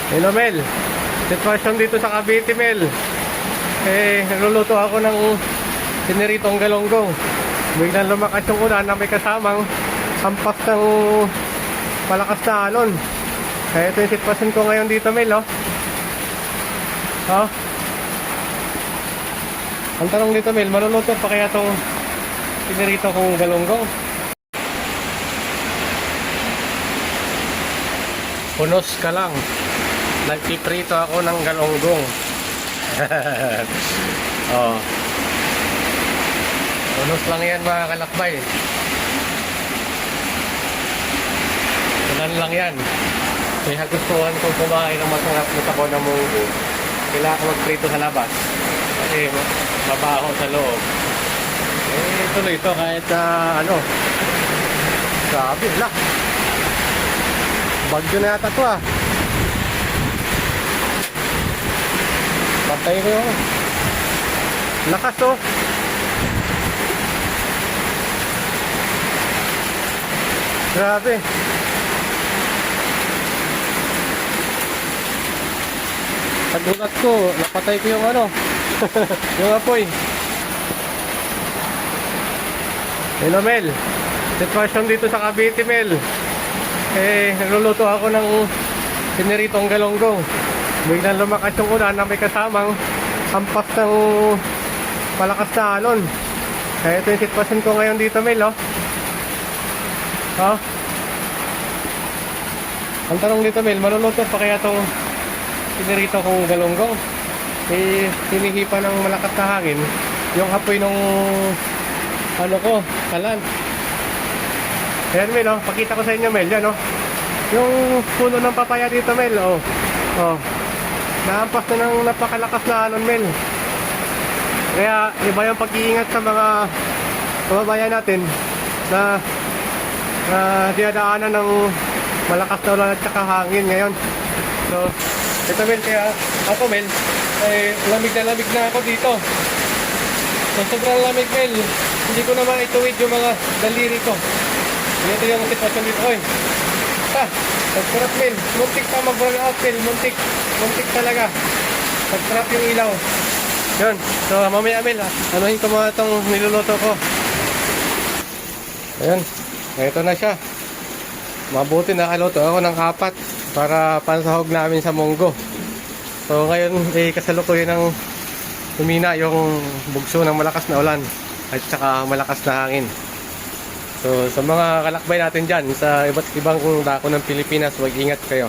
Hello Mel, sitwasyon dito sa Cavite Mel. Nagluluto ako ng piniritong galonggong. Biglang lumakas yung ulan na may kasamang hampas ng malakas na alon. Kaya ito yung sitwasyon ko ngayon dito Mel, oh. Ang tanong dito Mel, maluluto pa kaya itong pinirito kong galonggong? Punos ka lang. Nagpiprito ako ng galonggong. Oh. Punos lang yan mga kalakbay. Ulan lang yan. Kaya gustuhan kong kumain ng masarap na tako ng munggo. Kailangan ko magprito sa labas. Kasi mabaho sa loob. Tuloy ito kahit grabe lang. Bagyo na yata ito Patay ko yung lakas to. Grabe. Pagulat ko, napatay ko yung yung apoy. Hello Mel, sitwasyon dito sa Cavite Mel. Nagluluto ako ng piniritong galonggong. Biglang lumakas yung ulan na may kasamang hampas ng malakas na alon. Kaya ito yung sitwasyon ko ngayon dito Mel, oh. Ang tanong dito Mel, maluluto pa kaya itong pinirito kong galonggong? Hinihipa ng malakas na hangin yung apoy nung kalan. Ayan Mel, oh, pakita ko sa inyo Mel, yan, oh. Yung puno ng papaya dito Mel, oh. Naampas na ng napakalakas na alon Mel. Kaya iba yung pag-iingat sa mga kababayan natin na dinadaanan ng malakas na ulan at saka hangin ngayon. So, ito Mel, kaya ako Mel, lamig na ako dito. So, sobrang lamig Mel, hindi ko naman ituwid yung mga daliri ko. Ito yung sitwasyon dito, oy. Pagkarap Mel, muntik pa mag-burn out Mel, muntik talaga. Pagkarap yung ilaw. Yun, so mamaya Mel, anuhin ko mga itong niluluto ko. Ayan, ito na siya. Mabuti nakaluto ako ng 4 para pansahog namin sa munggo. So ngayon, kasalukuyan ng humina yung bugso ng malakas na ulan at saka malakas na hangin. So sa mga kalakbay natin dyan sa iba't ibang dako ng Pilipinas, mag-ingat kayo.